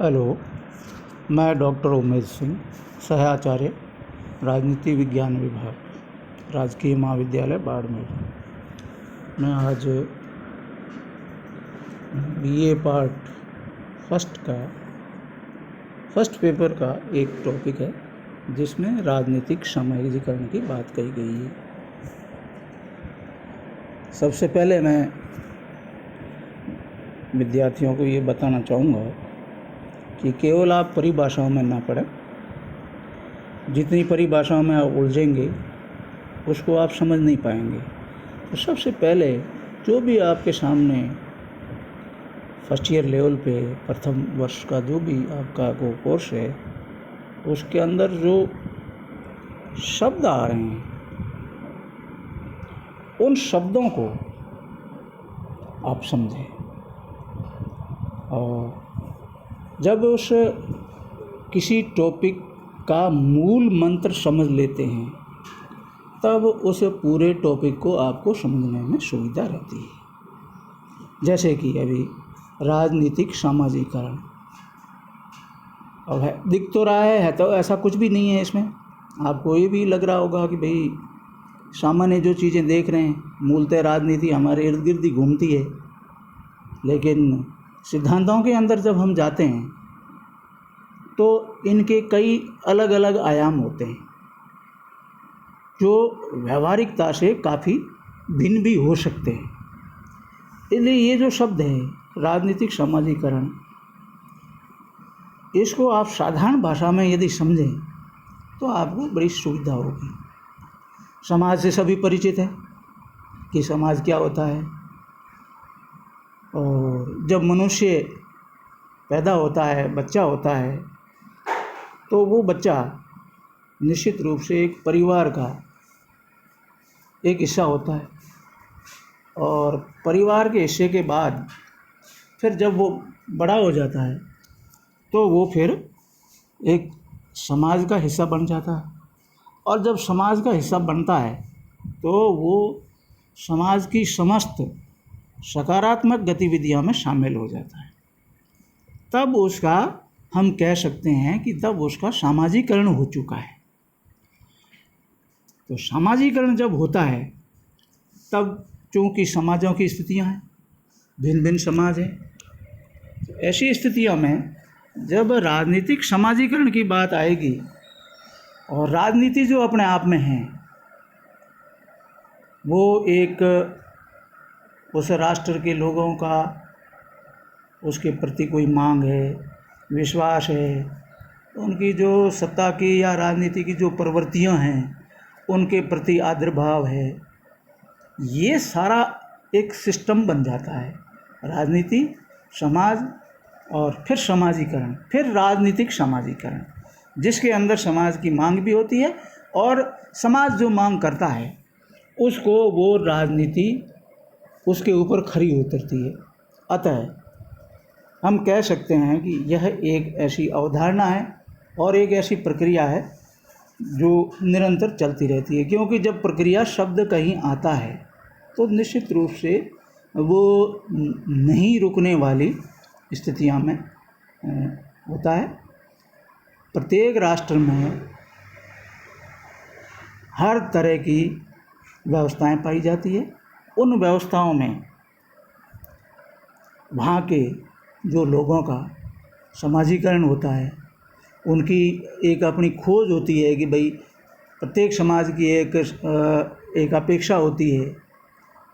Hello, मैं doctor Umesh Singh, सहाचार्य, राजनीति विज्ञान विभाग, राजकीय महाविद्यालय बाड़मेर। मैं आज बीए पार्ट फर्स्ट पेपर का एक टॉपिक है जिसमें राजनीतिक समाजीकरण की बात कही गई है। सबसे पहले मैं विद्यार्थियों को ये बताना चाहूँगा कि केवल आप परिभाषाओं में ना पढ़ें। जितनी परिभाषाओं में आप उलझेंगे उसको आप समझ नहीं पाएंगे। तो सबसे पहले जो भी आपके सामने फर्स्ट ईयर लेवल पे प्रथम वर्ष का जो भी आपका कोर्स है उसके अंदर जो शब्द आ रहे हैं उन शब्दों को आप समझें, और जब उस किसी टॉपिक का मूल मंत्र समझ लेते हैं तब उस पूरे टॉपिक को आपको समझने में सुविधा रहती है। जैसे कि अभी राजनीतिक समाजीकरण, अब है दिख तो रहा है तो ऐसा कुछ भी नहीं है इसमें। आपको ये भी लग रहा होगा कि भाई सामान्य जो चीज़ें देख रहे हैं मूलतः राजनीति हमारे इर्द गिर्द ही घूमती है, लेकिन सिद्धांतों के अंदर जब हम जाते हैं तो इनके कई अलग अलग आयाम होते हैं जो व्यावहारिकता से काफ़ी भिन्न भी हो सकते हैं। इसलिए ये जो शब्द है राजनीतिक समाजीकरण, इसको आप साधारण भाषा में यदि समझें तो आपको बड़ी सुविधा होगी। समाज से सभी परिचित है कि समाज क्या होता है, और जब मनुष्य पैदा होता है, बच्चा होता है, तो वो बच्चा निश्चित रूप से एक परिवार का एक हिस्सा होता है, और परिवार के हिस्से के बाद फिर जब वो बड़ा हो जाता है तो वो फिर एक समाज का हिस्सा बन जाता है, और जब समाज का हिस्सा बनता है तो वो समाज की समस्त सकारात्मक गतिविधियों में शामिल हो जाता है। तब उसका हम कह सकते हैं कि तब उसका सामाजिकरण हो चुका है। तो सामाजिकरण जब होता है तब चूँकि समाजों की स्थितियां हैं, भिन्न भिन्न समाज हैं, तो ऐसी स्थितियों में जब राजनीतिक समाजीकरण की बात आएगी, और राजनीति जो अपने आप में है वो एक उस राष्ट्र के लोगों का उसके प्रति कोई मांग है, विश्वास है, उनकी जो सत्ता की या राजनीति की जो प्रवृत्तियां हैं उनके प्रति आदर भाव है, ये सारा एक सिस्टम बन जाता है। राजनीति, समाज और फिर समाजीकरण, फिर राजनीतिक समाजीकरण, जिसके अंदर समाज की मांग भी होती है और समाज जो मांग करता है उसको वो राजनीति उसके ऊपर खरी उतरती है। अतः हम कह सकते हैं कि यह एक ऐसी अवधारणा है और एक ऐसी प्रक्रिया है जो निरंतर चलती रहती है, क्योंकि जब प्रक्रिया शब्द कहीं आता है तो निश्चित रूप से वो नहीं रुकने वाली स्थितियों में होता है। प्रत्येक राष्ट्र में हर तरह की व्यवस्थाएं पाई जाती है। उन व्यवस्थाओं में वहाँ के जो लोगों का समाजीकरण होता है, उनकी एक अपनी खोज होती है कि भाई प्रत्येक समाज की एक अपेक्षा होती है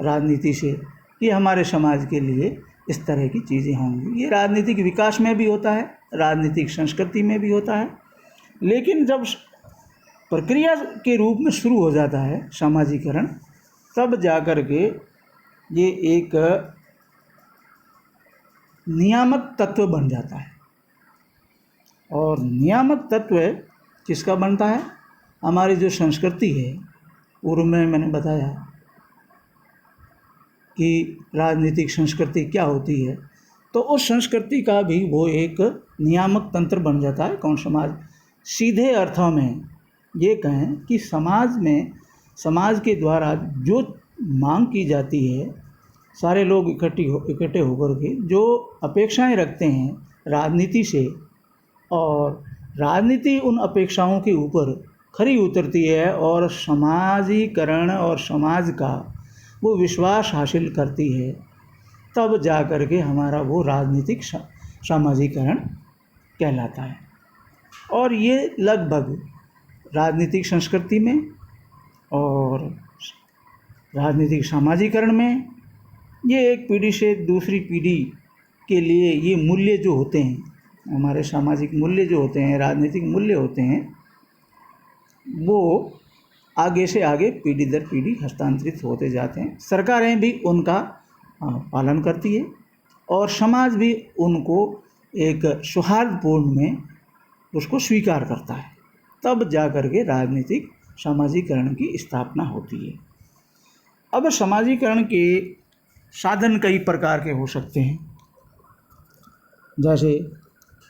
राजनीति से कि हमारे समाज के लिए इस तरह की चीज़ें होंगी। ये राजनीतिक विकास में भी होता है, राजनीतिक संस्कृति में भी होता है, लेकिन जब प्रक्रिया के रूप में शुरू हो जाता है समाजीकरण, तब जाकर के ये एक नियामक तत्व बन जाता है। और नियामक तत्व किसका बनता है? हमारी जो संस्कृति है, पूर्व में मैंने बताया कि राजनीतिक संस्कृति क्या होती है, तो उस संस्कृति का भी वो एक नियामक तंत्र बन जाता है। कौन समाज? सीधे अर्थों में ये कहें कि समाज में, समाज के द्वारा जो मांग की जाती है, सारे लोग इकट्ठे होकर के जो अपेक्षाएं रखते हैं राजनीति से, और राजनीति उन अपेक्षाओं के ऊपर खरी उतरती है और समाजीकरण और समाज का वो विश्वास हासिल करती है, तब जा कर के हमारा वो राजनीतिक सामाजिकरण कहलाता है। और ये लगभग राजनीतिक संस्कृति में और राजनीतिक सामाजिकरण में ये एक पीढ़ी से दूसरी पीढ़ी के लिए ये मूल्य जो होते हैं, हमारे सामाजिक मूल्य जो होते हैं, राजनीतिक मूल्य होते हैं, वो आगे से आगे पीढ़ी दर पीढ़ी हस्तांतरित होते जाते हैं। सरकारें भी उनका पालन करती है और समाज भी उनको एक सौहार्दपूर्ण में उसको स्वीकार करता है, तब जा कर के राजनीतिक सामाजिकरण की स्थापना होती है। अब सामाजिकरण के साधन कई प्रकार के हो सकते हैं, जैसे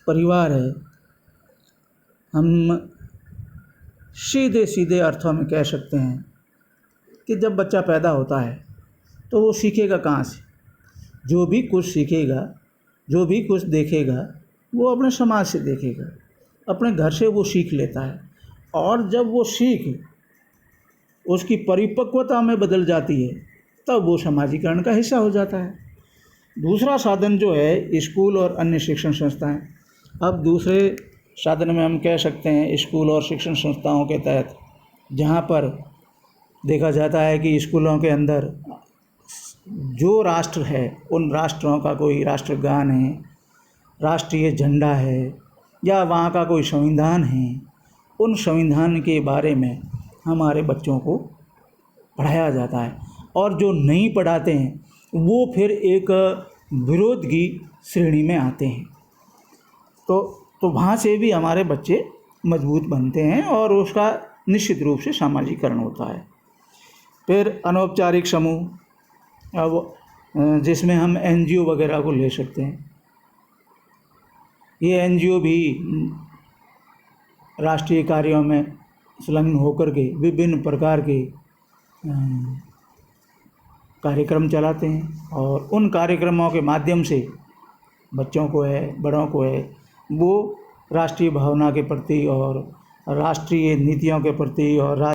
परिवार है। हम सीधे सीधे अर्थों में कह सकते हैं कि जब बच्चा पैदा होता है तो वो सीखेगा कहाँ से? जो भी कुछ सीखेगा, जो भी कुछ देखेगा, वो अपने समाज से देखेगा, अपने घर से वो सीख लेता है। और जब वो सीख उसकी परिपक्वता में बदल जाती है, तब वो सामाजिकरण का हिस्सा हो जाता है। दूसरा साधन जो है स्कूल और अन्य शिक्षण संस्थाएं। अब दूसरे साधन में हम कह सकते हैं स्कूल और शिक्षण संस्थाओं के तहत, जहाँ पर देखा जाता है कि स्कूलों के अंदर जो राष्ट्र है, उन राष्ट्रों का कोई राष्ट्रगान है, राष्ट्रीय झंडा है, या वहाँ का कोई संविधान है, उन संविधान के बारे में हमारे बच्चों को पढ़ाया जाता है। और जो नहीं पढ़ाते हैं वो फिर एक विरोध की श्रेणी में आते हैं। तो वहाँ से भी हमारे बच्चे मजबूत बनते हैं और उसका निश्चित रूप से सामाजिकरण होता है। फिर अनौपचारिक समूह, अब जिसमें हम एनजीओ वगैरह को ले सकते हैं। ये एनजीओ भी राष्ट्रीय कार्यों में संलग्न होकर के विभिन्न प्रकार के कार्यक्रम चलाते हैं, और उन कार्यक्रमों के माध्यम से बच्चों को है, बड़ों को है, वो राष्ट्रीय भावना के प्रति और राष्ट्रीय नीतियों के प्रति और